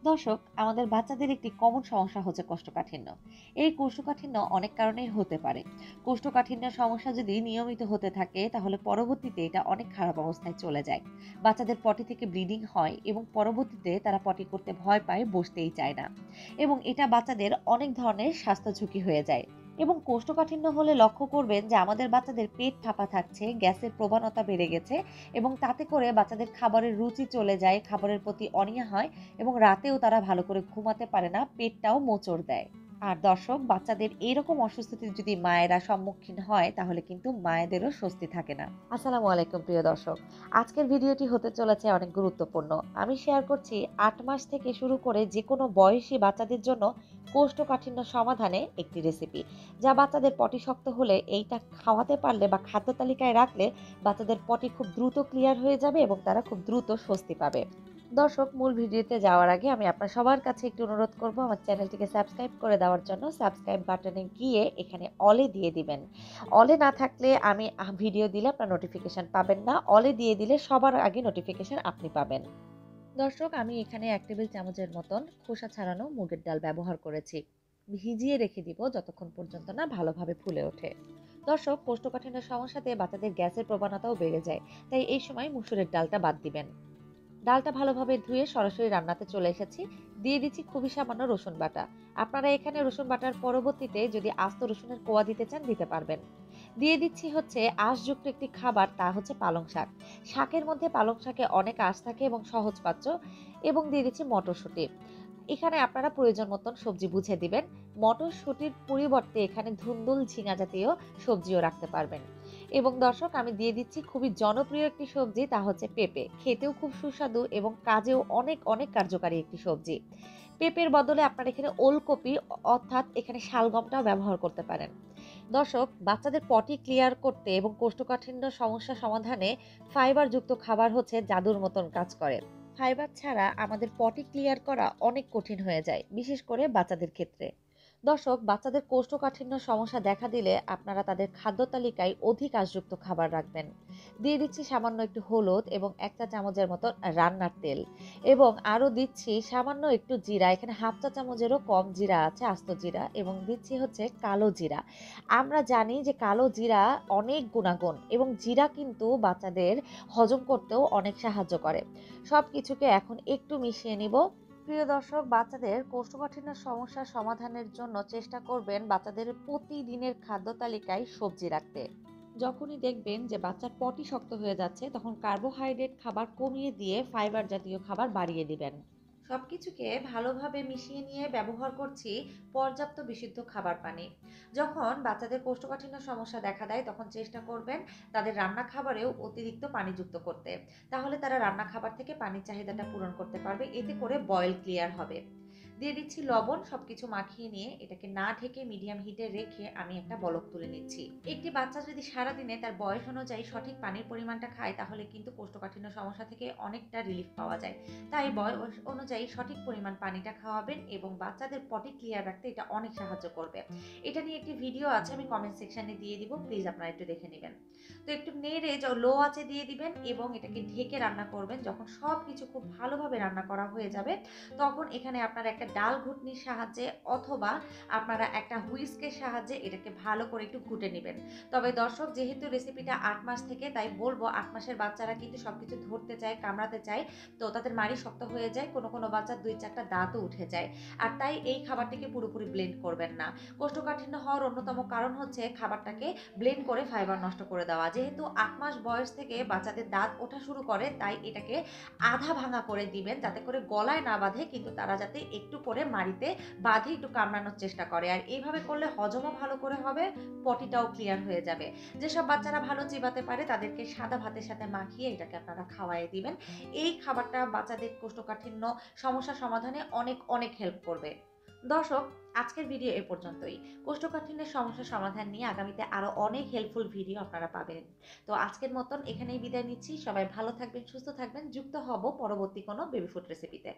দর্শক, আমাদের বাচ্চাদের একটি কমন সমস্যা হচ্ছে কোষ্ঠকাঠিন্য। এই কোষ্ঠকাঠিন্য অনেক কারণেই হতে পারে। কোষ্ঠকাঠিন্যের সমস্যা যদি নিয়মিত হতে থাকে তাহলে পরবর্তীতে এটা অনেক খারাপ অবস্থায় চলে যায়। বাচ্চাদের পটি থেকে ব্লিডিং হয় এবং পরবর্তীতে তারা পটি করতে ভয় পায়, বসতেই চায় না। এবং এটা বাচ্চাদের অনেক ধরনের স্বাস্থ্য ঝুঁকি হয়ে যায়। এবং কোষ্ঠকাঠিন্য হলে লক্ষ্য করবেন যে আমাদের বাচ্চাদের পেট ফাঁপা থাকছে, গ্যাসের প্রবণতা বেড়ে গেছে এবং তাতে করে বাচ্চাদের খাবারের রুচি চলে যায়, খাবারের প্রতি অনীহা হয় এবং রাতেও তারা ভালো করে ঘুমাতে পারে না, পেটটাও মোচড় দেয়। আর দর্শক, বাচ্চাদের এইরকম অসুস্থতির যদি মায়েরা সম্মুখীন হয় তাহলে কিন্তু মায়েদেরও স্বস্তি থাকে না। আসসালামু আলাইকুম প্রিয় দর্শক। আজকের ভিডিওটি হতে চলেছে অনেক গুরুত্বপূর্ণ। আমি শেয়ার করছি ৮ মাস থেকে শুরু করে যেকোনো বয়সী বাচ্চাদের জন্য কোষ্ঠকাঠিন্য সমাধানে একটি রেসিপি। যা বাচ্চাদের পটি শক্ত হলে এইটা খাওয়াতে পারলে বা খাদ্য তালিকায় রাখলে বাচ্চাদের পটি খুব দ্রুত ক্লিয়ার হয়ে যাবে এবং তারা খুব দ্রুত স্বস্তি পাবে। দর্শক, মূল ভিডিওতে যাওয়ার আগে আমি আপনার সবার কাছে একটু অনুরোধ করব আমার চ্যানেলটিকে সাবস্ক্রাইব করে দেওয়ার জন্য। সাবস্ক্রাইব বাটনে গিয়ে এখানে অলে দিয়ে দিবেন। অলে না থাকলে আমি ভিডিও দিলে আপনার নোটিফিকেশন পাবেন না। অলে দিয়ে দিলে সবার আগে নোটিফিকেশন আপনি পাবেন। দর্শক, আমি এখানে ১ টেবিল চামচের মতন খোসা ছাড়ানো মুগের ডাল ব্যবহার করেছি। ভিজিয়ে রেখে দিব যতক্ষণ পর্যন্ত না ভালোভাবে ফুলে ওঠে। দর্শক, কোষ্ঠকাঠিন্যের সমস্যাতে বাচ্চাদের গ্যাসের প্রবণতাও বেড়ে যায়। তাই এই সময় মসুরের ডালটা বাদ দিবেন। ডালটা ভালোভাবে ধুয়ে সরাসরি রান্নাতে চলে এসেছি। দিয়ে দিচ্ছি খুবই সামান্য রসুন বাটা। আপনারা এখানে রসুন বাটার পরবর্তীতে যদি আস্ত রসুনের কোয়া দিতে চান দিতে পারবেন। দিয়ে দিচ্ছি হচ্ছে আঁশযুক্ত একটি খাবার, তা হচ্ছে পালং শাক। শাকের মধ্যে পালং শাকে অনেক আঁশ থাকে এবং সহজপাচ্য। এবং দিয়ে দিচ্ছি মটরশুঁটি। এখানে আপনারা প্রয়োজন মতন সবজি বুঝে দিবেন। মটরশুঁটির পরিবর্তে এখানে ধুন্দুল ঝিঙা জাতীয় সবজিও রাখতে পারবেন। এবং দর্শক, আমি দিয়ে দিচ্ছি খুবই জনপ্রিয় একটি সবজি, তা হচ্ছে পেঁপে। খেতেও খুব সুস্বাদু এবং কাজেও অনেক অনেক কার্যকারী একটি সবজি। পেঁপের বদলে আপনারা এখানে ওলকপি অর্থাৎ এখানে শালগমটাও ব্যবহার করতে পারেন। দর্শক, বাচ্চাদের পটি ক্লিয়ার করতে এবং কোষ্ঠকাঠিন্য সমস্যা সমাধানে ফাইবারযুক্ত খাবার হচ্ছে জাদুর মতন কাজ করে। ফাইবার ছাড়া আমাদের পটি ক্লিয়ার করা অনেক কঠিন হয়ে যায়, বিশেষ করে বাচ্চাদের ক্ষেত্রে। দর্শক, বাচ্চাদের কোষ্ঠকাঠিন্য সমস্যা দেখা দিলে আপনারা তাদের খাদ্য তালিকায় অধিক আঁশযুক্ত খাবার রাখবেন। দিয়ে দিচ্ছি সামান্য একটু হলুদ এবং ১ চা চামচের মতো রান্নার তেল এবং আরও দিচ্ছি সামান্য একটু জিরা। এখানে হাফ চা চামচেরও কম জিরা আছে, আস্ত জিরা, এবং দিচ্ছি হচ্ছে কালো জিরা। আমরা জানি যে কালো জিরা অনেক গুণাগুণ এবং জিরা কিন্তু বাচ্চাদের হজম করতেও অনেক সাহায্য করে। সব কিছুকে এখন একটু মিশিয়ে নিব। প্রিয় দর্শক, বাচ্চাদের কোষ্ঠকাঠিন্যের সমস্যার সমাধানের জন্য চেষ্টা করবেন বাচ্চাদের প্রতিদিনের খাদ্য তালিকায় সবজি রাখতে। যখনই দেখবেন যে বাচ্চার পটি শক্ত হয়ে যাচ্ছে তখন কার্বোহাইড্রেট খাবার কমিয়ে দিয়ে ফাইবার জাতীয় খাবার বাড়িয়ে দিবেন। সবকিছুকে ভালোভাবে মিশিয়ে নিয়ে ব্যবহার করছি পর্যাপ্ত বিশুদ্ধ খাবার পানি। যখন বাচ্চাদের কোষ্ঠকাঠিন্য সমস্যা দেখা দেয় তখন চেষ্টা করবেন তাদের রান্না খাবারেও অতিরিক্ত পানি যুক্ত করতে। তাহলে তারা রান্না খাবার থেকে পানির চাহিদাটা পূরণ করতে পারবে, এতে করে বয়েল ক্লিয়ার হবে। দিয়ে দিচ্ছি লবণ। সবকিছু মাখিয়ে নিয়ে এটাকে না ঢেকে মিডিয়াম হিটে রেখে আমি একটা বলক তুলে নিচ্ছি। একটি বাচ্চা যদি সারাদিনে তার বয়স অনুযায়ী সঠিক পানির পরিমাণটা খায় তাহলে কিন্তু কোষ্ঠকাঠিন্য সমস্যা থেকে অনেকটা রিলিফ পাওয়া যায়। তাই বয়স অনুযায়ী সঠিক পরিমাণ পানিটা খাওয়াবেন এবং বাচ্চাদের পটি ক্লিয়ার রাখতে এটা অনেক সাহায্য করবে। এটা নিয়ে একটি ভিডিও আছে, আমি কমেন্ট সেকশনে দিয়ে দিব, প্লিজ আপনারা একটু দেখে নেবেন। তো একটু নেড়ে লো আঁচে দিয়ে দিবেন এবং এটাকে ঢেকে রান্না করবেন। যখন সব কিছু খুব ভালোভাবে রান্না করা হয়ে যাবে তখন এখানে আপনারা একটা ডাল ঘুটনির সাহায্যে অথবা আপনারা একটা হুইস্কের সাহায্যে এটাকে ভালো করে একটু ঘুটে নেবেন। তবে দর্শক, যেহেতু রেসিপিটা ৮ মাস থেকে, তাই বলবো ৮ মাসের বাচ্চারা কিন্তু সবকিছু ধরতে চায়, কামড়াতে চায়, তো তাদের মাড়ি শক্ত হয়ে যায়, কোনো কোনো বাচ্চার ২-৪টা দাঁতও উঠে যায়। আর তাই এই খাবারটিকে পুরোপুরি ব্লেন্ড করবেন না। কোষ্ঠকাঠিন্য হওয়ার অন্যতম কারণ হচ্ছে খাবারটাকে ব্লেন্ড করে ফাইবার নষ্ট করে দেওয়া। যেহেতু ৮ মাস বয়স থেকে বাচ্চাদের দাঁত ওঠা শুরু করে, তাই এটাকে আধা ভাঙা করে দিবেন যাতে করে গলায় না বাঁধে, কিন্তু তারা যাতে একটু করে মাড়িতে বাঁধে একটু কামড়ানোর চেষ্টা করে। আর এইভাবে করলে হজমও ভালো করে হবে, পটিটাও ক্লিয়ার হয়ে যাবে। যেসব বাচ্চারা ভালো চিবাতে পারে তাদেরকে সাদা ভাতের সাথে মাখিয়ে এটাকে আপনারা খাওয়াই দিবেন। এই খাবারটা বাচ্চাদের কোষ্ঠকাঠিন্য সমস্যা সমাধানে অনেক অনেক হেল্প করবে। দর্শক, আজকের ভিডিও এ পর্যন্তই। কোষ্ঠকাঠিন্যের সমস্যা সমাধান নিয়ে আগামীতে আরো অনেক হেল্পফুল ভিডিও আপনারা পাবেন। তো আজকের মতন এখানেই বিদায় নিচ্ছি। সবাই ভালো থাকবেন, সুস্থ থাকবেন। যুক্ত হব পরবর্তী কোনো বেবি ফুড রেসিপিতে।